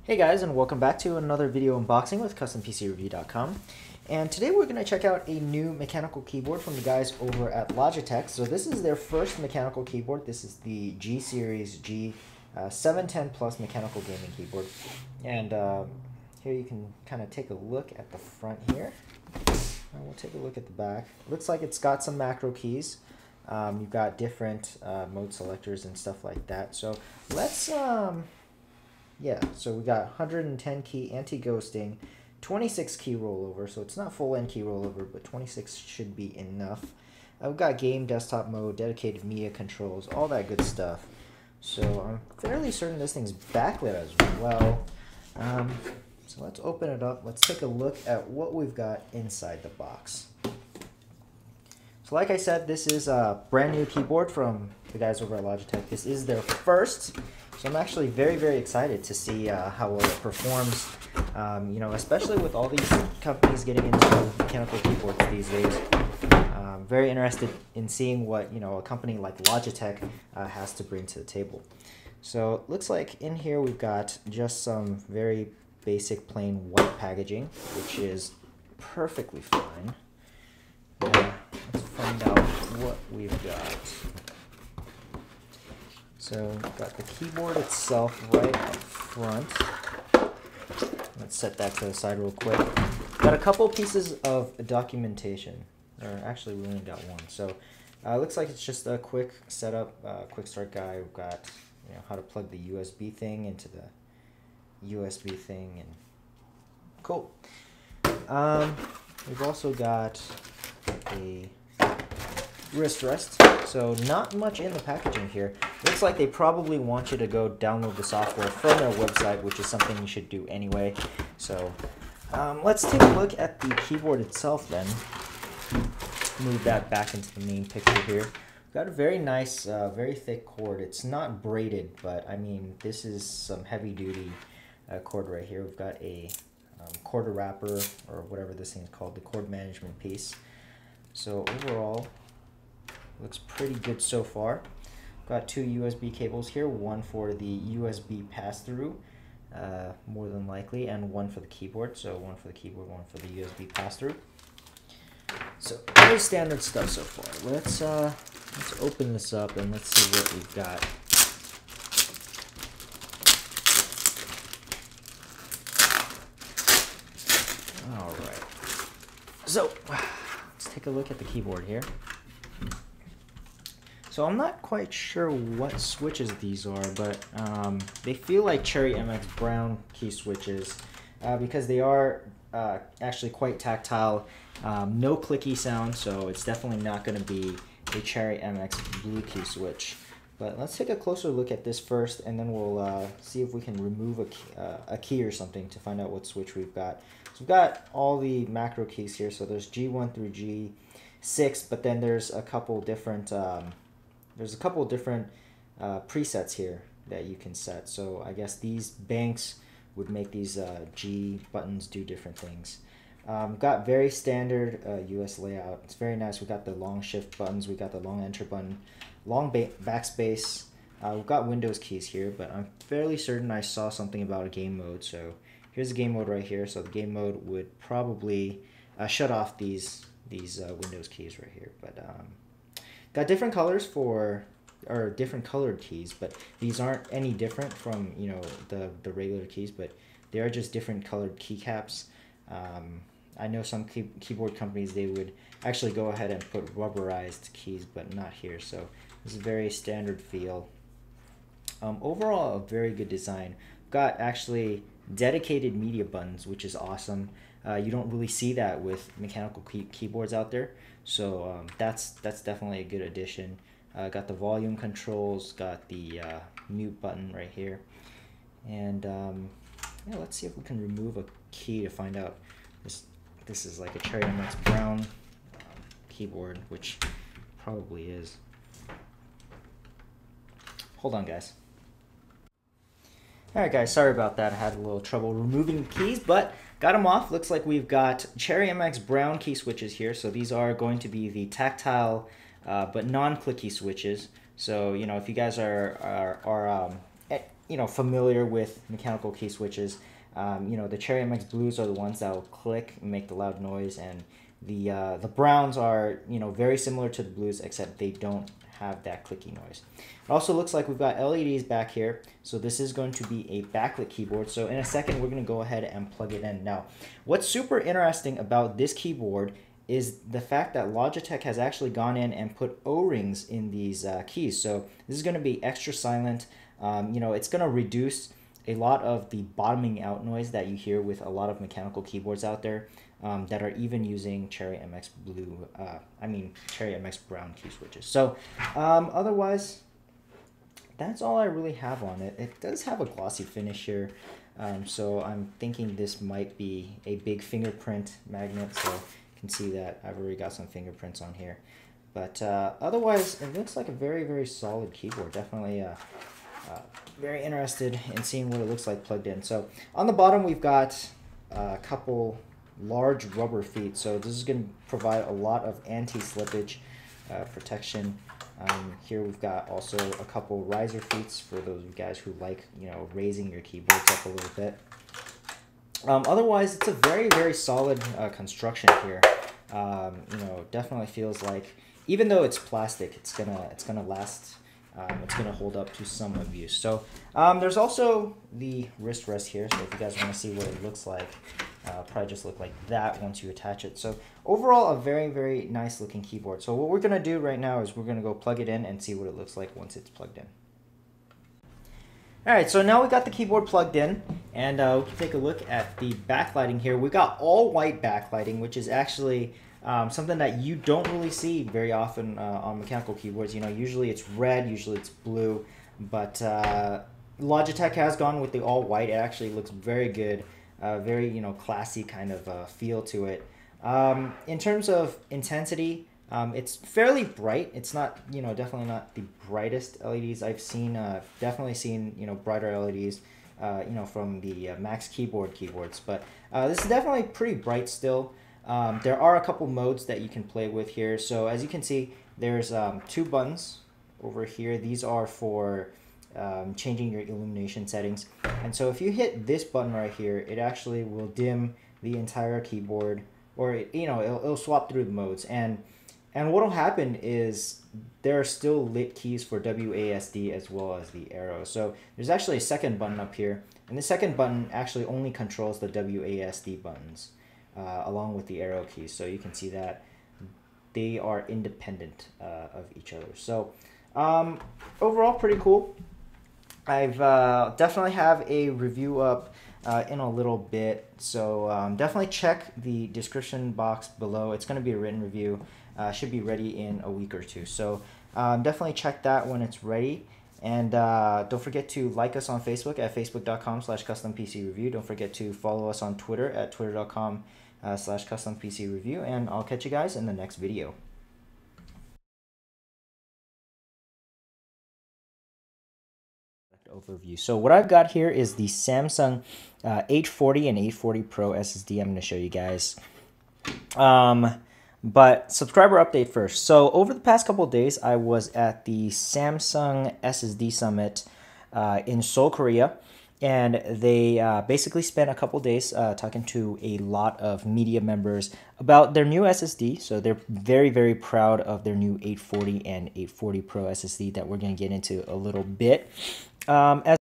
Hey guys, and welcome back to another video unboxing with CustomPCReview.com. And today we're going to check out a new mechanical keyboard from the guys over at Logitech. So this is their first mechanical keyboard. This is the G Series G710 Plus mechanical gaming keyboard. And here you can kind of take a look at the front here. And we'll take a look at the back. Looks like it's got some macro keys. You've got different mode selectors and stuff like that. So let's yeah, so we got 110 key anti-ghosting, 26 key rollover, so it's not full end key rollover, but 26 should be enough. We've got game, desktop mode, dedicated media controls, all that good stuff. So I'm fairly certain this thing's backlit as well. So let's open it up. Let's take a look at what we've got inside the box. So like I said, this is a brand new keyboard from the guys over at Logitech. This is their first. So I'm actually very, very excited to see how well it performs, you know, especially with all these companies getting into mechanical keyboards these days. Very interested in seeing what, you know, a company like Logitech has to bring to the table. So it looks like in here we've got just some very basic plain white packaging, which is perfectly fine. Let's find out what we've got. So we've got the keyboard itself right up front. Let's set that to the side real quick. Got a couple pieces of documentation, or actually we only got one. So looks like it's just a quick setup, quick start guide. We've got how to plug the USB thing into the USB thing, and cool. We've also got a wrist rest. So not much in the packaging here. Looks like they probably want you to go download the software from their website, which is something you should do anyway. So let's take a look at the keyboard itself then. Move that back into the main picture here. We've got a very nice, very thick cord. It's not braided, but I mean, this is some heavy duty cord right here. We've got a cord wrapper, or whatever this thing is called, the cord management piece. So overall, looks pretty good so far. Got two USB cables here, one for the USB pass-through, more than likely, and one for the keyboard. So one for the keyboard, one for the USB pass-through. So very standard stuff so far. Let's open this up and let's see what we've got. All right. So let's take a look at the keyboard here. So I'm not quite sure what switches these are, but they feel like Cherry MX Brown key switches because they are actually quite tactile. No clicky sound, so it's definitely not going to be a Cherry MX Blue key switch. But let's take a closer look at this first, and then we'll see if we can remove a key or something to find out what switch we've got. So we've got all the macro keys here. So there's G1 through G6, but then there's a couple different presets here that you can set. So I guess these banks would make these G buttons do different things. Got very standard US layout. It's very nice. We got the long shift buttons. We got the long enter button, long backspace. We've got Windows keys here, but I'm fairly certain I saw something about a game mode. So here's the game mode right here. So the game mode would probably shut off these Windows keys right here, but got different colors for, or different colored keys, but these aren't any different from, you know, the regular keys, but they are just different colored keycaps. I know some keyboard companies, they would actually go ahead and put rubberized keys, but not here. So this is a very standard feel. Overall, a very good design. Got actually dedicated media buttons, which is awesome. You don't really see that with mechanical keyboards out there, so that's definitely a good addition. Got the volume controls, got the mute button right here, and yeah, let's see if we can remove a key to find out. This is like a Cherry MX Brown keyboard, which probably is. Hold on, guys. Alright guys, sorry about that. I had a little trouble removing the keys, but got them off. Looks like we've got Cherry MX Brown key switches here. So these are going to be the tactile but non-clicky switches. So, you know, if you guys are familiar with mechanical key switches, the Cherry MX Blues are the ones that will click and make the loud noise, and the browns are very similar to the blues, except they don't have that clicky noise. It also looks like we've got LEDs back here, so this is going to be a backlit keyboard. So in a second, we're going to go ahead and plug it in. Now, what's super interesting about this keyboard is the fact that Logitech has actually gone in and put O-rings in these keys. So this is going to be extra silent. It's going to reduce a lot of the bottoming out noise that you hear with a lot of mechanical keyboards out there that are even using Cherry MX Cherry MX Brown key switches. So otherwise, that's all I really have on it. It does have a glossy finish here, so I'm thinking this might be a big fingerprint magnet. So you can see that I've already got some fingerprints on here. But otherwise, it looks like a very, very solid keyboard. Definitely very interested in seeing what it looks like plugged in. So on the bottom, we've got a couple large rubber feet. So this is going to provide a lot of anti-slippage protection. Here we've got also a couple riser feet for those of you guys who like, raising your keyboards up a little bit. Otherwise, it's a very, very solid construction here. Definitely feels like, even though it's plastic, it's gonna last. It's gonna hold up to some abuse. So there's also the wrist rest here. So if you guys want to see what it looks like, probably just look like that once you attach it. So overall, a very, very nice looking keyboard. So what we're gonna do right now is we're gonna go plug it in and see what it looks like once it's plugged in. All right, so now we got the keyboard plugged in, and we can take a look at the backlighting here. We got all white backlighting, which is actually something that you don't really see very often on mechanical keyboards. Usually it's red, usually it's blue, but Logitech has gone with the all white. It actually looks very good, very classy kind of feel to it. In terms of intensity, it's fairly bright. It's not, definitely not the brightest LEDs I've seen. Definitely seen, brighter LEDs, from the Max keyboards. But this is definitely pretty bright still. There are a couple modes that you can play with here. So as you can see, there's 2 buttons over here. These are for changing your illumination settings. And so if you hit this button right here, it actually will dim the entire keyboard, or it'll swap through the modes. And what will happen is there are still lit keys for WASD as well as the arrow. So there's actually a second button up here, and the second button actually only controls the WASD buttons along with the arrow keys. So you can see that they are independent of each other. So overall, pretty cool. I've definitely have a review up in a little bit. So definitely check the description box below. It's going to be a written review. Should be ready in a week or two. So definitely check that when it's ready. And don't forget to like us on Facebook at facebook.com/custompcreview. Don't forget to follow us on Twitter at twitter.com/custompcreview. And I'll catch you guys in the next video. Overview. So what I've got here is the Samsung 840 and 840 Pro SSD. I'm going to show you guys. But subscriber update first. So over the past couple of days, I was at the Samsung SSD Summit in Seoul, Korea, and they basically spent a couple of days talking to a lot of media members about their new SSD. So they're very, very proud of their new 840 and 840 Pro SSD that we're going to get into a little bit. As